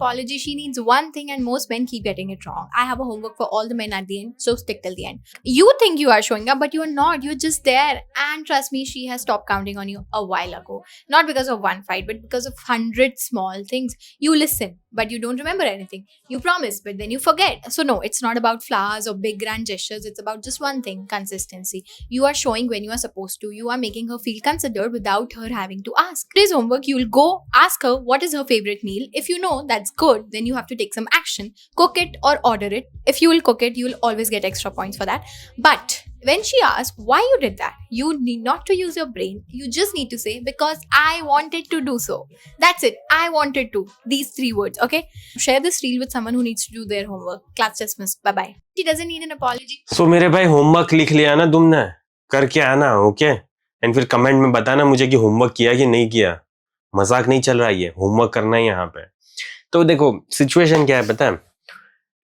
apology. She needs one thing, and most men keep getting it wrong. I have a homework for all the men at the end, so stick till the end. You think you are showing up, but you are not. You're just there. And trust me, she has stopped counting on you a while ago. Not because of one fight, but because of 100 small things. You listen, but you don't remember anything. You promise, but then you forget. So no, it's not about flowers or big grand gestures. It's about just one thing: consistency. You are showing when you are supposed to. You are making her feel considered without her having to ask. Today's homework, you'll go ask her what is her favorite meal. If you know that's good, then you have to take some action. Cook it or order it. If you will cook it, you'll always get extra points for that. But when she asks why you did that, you need not to use your brain. You just need to say, because I wanted to do so. That's it. I wanted to. These 3 words, okay? Share this reel with someone who needs to do their homework. Class dismissed. Bye-bye. She doesn't need an apology. So मेरे भाई homework लिख लिया ना तुमने, करके आना, okay? And फिर comment में बताना मुझे कि होमवर्क किया कि नहीं किया. मजाक नहीं चल रहा है, ये होमवर्क करना है यहाँ पे. तो देखो सिचुएशन क्या है पता है,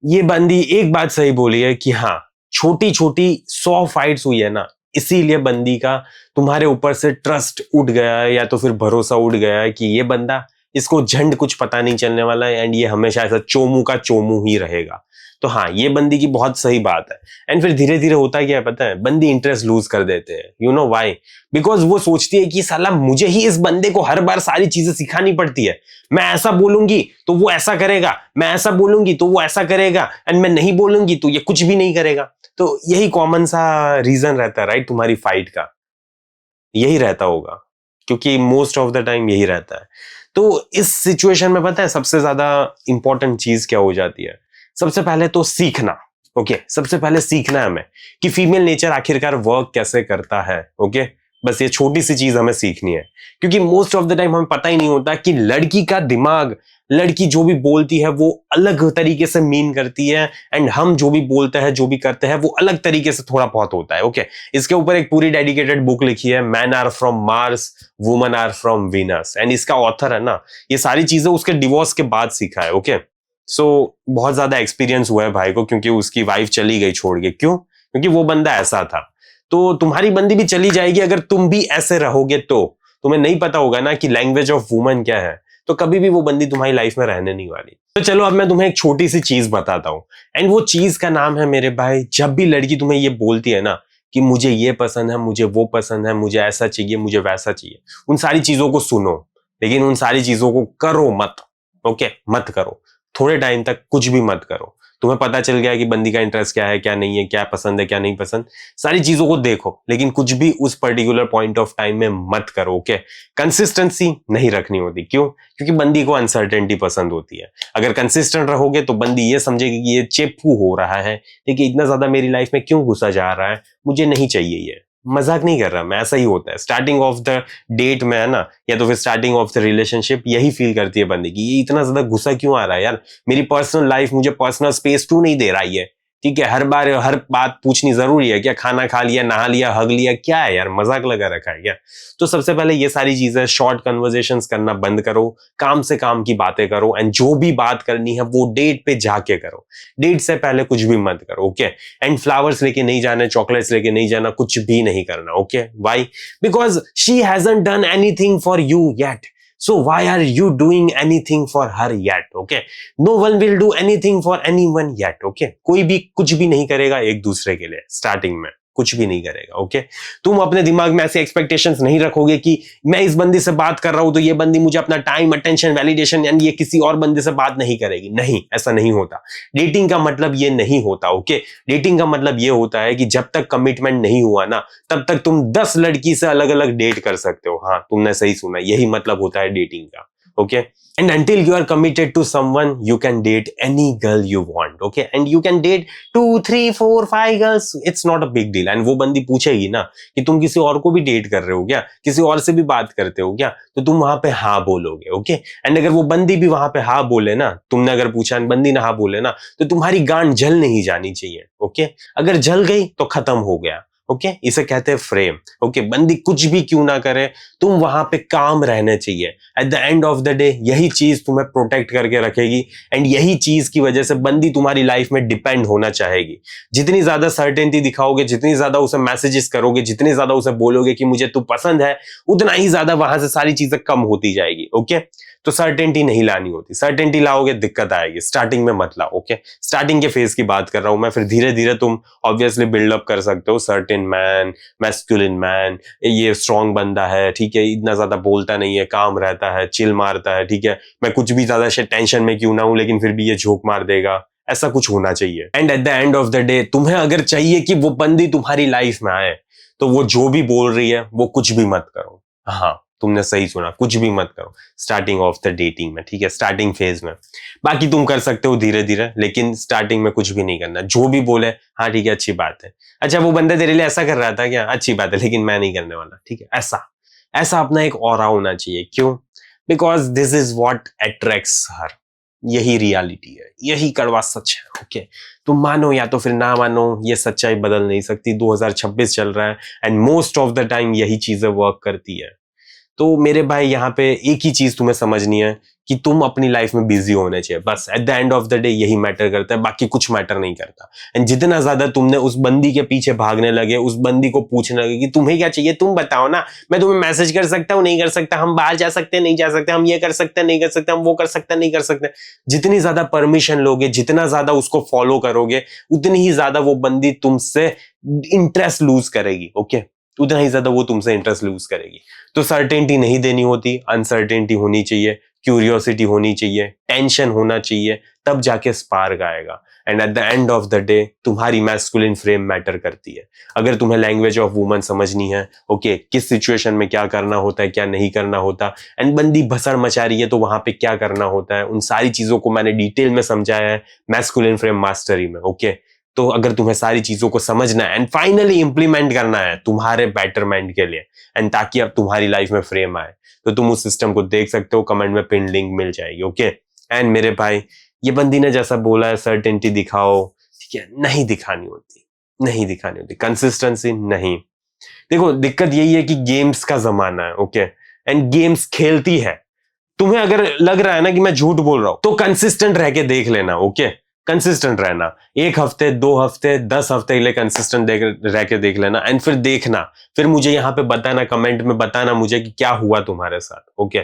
ये बंदी एक बात सही बोली है कि हाँ, छोटी छोटी 100 फाइट्स हुई है ना, इसीलिए बंदी का तुम्हारे ऊपर से ट्रस्ट उठ गया है, या तो फिर भरोसा उठ गया है कि ये बंदा, इसको झंड कुछ पता नहीं चलने वाला है एंड ये हमेशा ऐसा चोमू का चोमू ही रहेगा. तो हाँ, ये बंदी की बहुत सही बात है. एंड फिर धीरे धीरे होता क्या है पता है, बंदी इंटरेस्ट लूज कर देते हैं. You know why? बिकॉज वो सोचती है कि साला मुझे ही इस बंदे को हर बार सारी चीजें सिखानी पड़ती है. मैं ऐसा बोलूंगी तो वो ऐसा करेगा, मैं ऐसा बोलूंगी तो वो ऐसा करेगा, एंड मैं नहीं बोलूंगी तो ये कुछ भी नहीं करेगा. तो यही कॉमन सा रीजन रहता है राइट, तुम्हारी फाइट का यही रहता होगा, क्योंकि मोस्ट ऑफ द टाइम यही रहता है. तो इस सिचुएशन में पता है सबसे ज्यादा इंपॉर्टेंट चीज क्या हो जाती है? सबसे पहले तो सीखना. ओके, सबसे पहले सीखना है हमें कि फीमेल नेचर आखिरकार वर्क कैसे करता है. ओके, बस ये छोटी सी चीज हमें सीखनी है, क्योंकि मोस्ट ऑफ द टाइम हमें पता ही नहीं होता कि लड़की का दिमाग, लड़की जो भी बोलती है वो अलग तरीके से मीन करती है, एंड हम जो भी बोलते हैं, जो भी करते हैं, वो अलग तरीके से थोड़ा बहुत होता है. ओके, इसके ऊपर एक पूरी डेडिकेटेड बुक लिखी है, man are from Mars, woman are from Venus, and इसका ऑथर है ना, ये सारी चीजें उसके डिवोर्स के बाद सीखा है. ओके, सो बहुत ज्यादा एक्सपीरियंस हुआ है भाई को, क्योंकि उसकी वाइफ चली गई छोड़ के. क्यों? क्योंकि वो बंदा ऐसा था. तो तुम्हारी बंदी भी चली जाएगी अगर तुम भी ऐसे रहोगे. तो तुम्हें नहीं पता होगा ना कि लैंग्वेज ऑफ वुमन क्या है, तो कभी भी वो बंदी तुम्हारी लाइफ में रहने नहीं वाली. तो चलो अब मैं तुम्हें एक छोटी सी चीज बताता हूँ, एंड वो चीज का नाम है मेरे भाई, जब भी लड़की तुम्हें ये बोलती है ना कि मुझे ये पसंद है, मुझे वो पसंद है, मुझे ऐसा चाहिए, मुझे वैसा चाहिए, उन सारी चीजों को सुनो, लेकिन उन सारी चीजों को करो मत. ओके, मत करो. थोड़े टाइम तक कुछ भी मत करो. तुम्हें पता चल गया कि बंदी का इंटरेस्ट क्या है, क्या नहीं है, क्या पसंद है, क्या नहीं पसंद, सारी चीजों को देखो, लेकिन कुछ भी उस पर्टिकुलर पॉइंट ऑफ टाइम में मत करो. ओके, कंसिस्टेंसी नहीं रखनी होती. क्यों? क्योंकि बंदी को अनसर्टेनिटी पसंद होती है. अगर कंसिस्टेंट रहोगे तो बंदी ये समझेगी कि ये चेपू हो रहा है, लेकिन इतना ज्यादा मेरी लाइफ में क्यों घुसा जा रहा है, मुझे नहीं चाहिए. ये मजाक नहीं कर रहा मैं, ऐसा ही होता है. स्टार्टिंग ऑफ द डेट में है ना, या तो फिर स्टार्टिंग ऑफ द रिलेशनशिप, यही फील करती है बंदी की ये इतना ज्यादा गुस्सा क्यों आ रहा है यार, मेरी पर्सनल लाइफ मुझे पर्सनल स्पेस क्यों नहीं दे रहा है. ठीक है, हर बार हर बात पूछनी जरूरी है क्या? खाना खा लिया, नहा लिया, हग लिया, क्या है यार, मजाक लगा रखा है क्या? तो सबसे पहले ये सारी चीजें, शॉर्ट कन्वर्सेशंस करना बंद करो, काम से काम की बातें करो, एंड जो भी बात करनी है वो डेट पे जाके करो. डेट से पहले कुछ भी मत करो. ओके, एंड फ्लावर्स लेके नहीं जाना, चॉकलेट्स लेके नहीं जाना, कुछ भी नहीं करना. Okay, why? Because she hasn't done anything for you yet. So why are you doing anything for her yet? Okay, no one will do anything for anyone yet. Okay, कोई भी कुछ भी नहीं करेगा एक दूसरे के लिए, स्टार्टिंग में कुछ भी नहीं करेगा. ओके, तुम अपने दिमाग में ऐसे एक्सपेक्टेशंस नहीं रखोगे कि मैं इस बंदी से बात कर रहा हूं तो ये बंदी मुझे अपना टाइम, अटेंशन, वैलिडेशन, यानी ये किसी और बंदे से बात नहीं करेगी. नहीं, ऐसा नहीं होता. डेटिंग का मतलब ये नहीं होता. ओके, डेटिंग का मतलब ये होता है कि जब तक कमिटमेंट नहीं हुआ ना, तब तक तुम 10 लड़की से अलग अलग डेट कर सकते हो. हाँ, तुमने सही सुना, यही मतलब होता है डेटिंग का. Okay, and until you are committed to someone, you can date any girl you want. Okay, and you can date 2, 3, 4, 5 girls. It's not a big deal. And वो बंदी पूछेगी ना कि तुम किसी और को भी डेट कर रहे हो क्या, किसी और से भी बात करते हो क्या, तो तुम वहां पे हाँ बोलोगे. ओके, एंड अगर वो बंदी भी वहां पे हाँ बोले ना, तुमने अगर पूछा बंदी ना हाँ बोले ना, तो तुम्हारी गांड जल नहीं जानी चाहिए. ओके, अगर जल गई तो खत्म हो गया. ओके, इसे कहते हैं फ्रेम. ओके, बंदी कुछ भी क्यों ना करे, तुम वहां पे काम रहने चाहिए. At the end of the day यही चीज तुम्हें प्रोटेक्ट करके रखेगी, एंड यही चीज की वजह से बंदी तुम्हारी लाइफ में डिपेंड होना चाहेगी. जितनी ज्यादा सर्टेनिटी दिखाओगे, जितनी ज्यादा उसे मैसेजेस करोगे, जितनी ज्यादा उसे बोलोगे कि मुझे तू पसंद है, उतना ही ज्यादा वहां से सारी चीजें कम होती जाएगी. ओके, तो सर्टेनिटी नहीं लानी होती। सर्टेनिटी लाओगे दिक्कत आएगी, स्टार्टिंग में मत लाओ। ओके, स्टार्टिंग के फेज की बात कर रहा हूं मैं, फिर धीरे धीरे तुम ऑब्वियसली बिल्डअप कर सकते हो। सर्टेन मैन, मैस्कुलिन मैन, ये स्ट्रॉन्ग बंदा है, ठीक है, इतना ज्यादा बोलता नहीं है, काम रहता है, चिल मारता है, ठीक है, मैं कुछ भी ज्यादा टेंशन में क्यों ना हूं लेकिन फिर भी ये झोंक मार देगा, ऐसा कुछ होना चाहिए। And at the end of the day तुम्हें अगर चाहिए कि वो बंदी तुम्हारी लाइफ में आए, तो वो जो भी बोल रही है वो कुछ भी मत करो। हाँ, तुमने सही सुना, कुछ भी मत करो स्टार्टिंग ऑफ द डेटिंग में, ठीक है, स्टार्टिंग फेज में। बाकी तुम कर सकते हो धीरे धीरे, लेकिन स्टार्टिंग में कुछ भी नहीं करना। जो भी बोले हाँ ठीक है, अच्छी बात है, अच्छा वो बंदा तेरे लिए ऐसा कर रहा था क्या, अच्छी बात है, लेकिन मैं नहीं करने वाला, ठीक है, ऐसा अपना एक ऑरा होना चाहिए। क्यों? Because this is what attracts her. यही रियलिटी है, यही कड़वा सच है। ओके, तुम मानो या तो फिर ना मानो, ये सच्चाई बदल नहीं सकती। 2026 चल रहा है and most of the time यही चीजें वर्क करती है। तो मेरे भाई यहाँ पे एक ही चीज तुम्हें समझनी है कि तुम अपनी लाइफ में बिजी होने चाहिए, बस। At the end of the day यही मैटर करता है, बाकी कुछ मैटर नहीं करता। एंड जितना ज्यादा तुमने उस बंदी के पीछे भागने लगे, उस बंदी को पूछने लगे कि तुम्हें क्या चाहिए, तुम बताओ ना, मैं तुम्हें मैसेज कर सकता हूँ, नहीं कर सकता, हम बाहर जा सकते हैं, नहीं जा सकते, हम ये कर सकते हैं, नहीं कर सकते, हम वो कर सकते हैं, नहीं कर सकते, जितनी ज्यादा परमिशन लोगे, जितना ज्यादा उसको फॉलो करोगे, उतनी ही ज्यादा वो बंदी तुमसे इंटरेस्ट लूज करेगी। ओके, उतना ही ज्यादा वो तुमसे इंटरेस्ट लूज करेगी। तो सर्टेनिटी नहीं देनी होती, अनसर्टेनिटी होनी चाहिए, क्यूरियोसिटी होनी चाहिए, टेंशन होना चाहिए, तब जाके स्पार्क आएगा। And at the end of the day तुम्हारी मैस्कुलिन फ्रेम मैटर करती है। अगर तुम्हें लैंग्वेज ऑफ वुमन समझनी है, ओके, किस सिचुएशन में क्या करना होता है, क्या नहीं करना होता, एंड बंदी भसड़ मचा रही है तो वहां पे क्या करना होता है, उन सारी चीजों को मैंने डिटेल में समझाया है मैस्कुलिन फ्रेम मास्टरी में। ओके, तो अगर तुम्हें सारी चीजों को समझना है एंड फाइनली इंप्लीमेंट करना है तुम्हारे बेटरमेंट के लिए, एंड ताकि अब तुम्हारी लाइफ में फ्रेम आए, तो तुम उस सिस्टम को देख सकते हो, कमेंट में पिन लिंक मिल जाएगी। ओके, एंड मेरे भाई, ये बंदी ने जैसा बोला है सर्टेनिटी दिखाओ, ठीक है, नहीं दिखानी होती, नहीं दिखानी होती, कंसिस्टेंसी नहीं। देखो दिक्कत यही है कि गेम्स का जमाना है। ओके, एंड गेम्स खेलती है। तुम्हें अगर लग रहा है ना कि मैं झूठ बोल रहा हूं, तो कंसिस्टेंट रह के देख लेना। ओके, कंसिस्टेंट रहना, 1 हफ्ते 2 हफ्ते 10 हफ्ते के लिए कंसिस्टेंट रह के देख लेना, एंड फिर देखना, फिर मुझे यहाँ पे बताना, कमेंट में बताना मुझे कि क्या हुआ तुम्हारे साथ। ओके,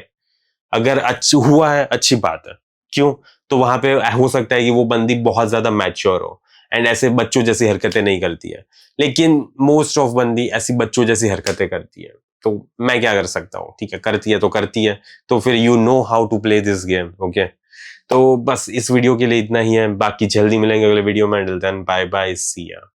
अगर अच्छा हुआ है अच्छी बात है। क्यों? तो वहां पे हो सकता है कि वो बंदी बहुत ज्यादा मैच्योर हो एंड ऐसे बच्चों जैसी हरकतें नहीं करती है, लेकिन मोस्ट ऑफ बंदी ऐसी बच्चों जैसी हरकतें करती है। तो मैं क्या कर सकता हूँ, ठीक है, करती है तो करती है, तो फिर you know how to play this game. Okay, तो बस इस वीडियो के लिए इतना ही है, बाकी जल्दी मिलेंगे अगले वीडियो में। टिल देन बाय बाय, सी या।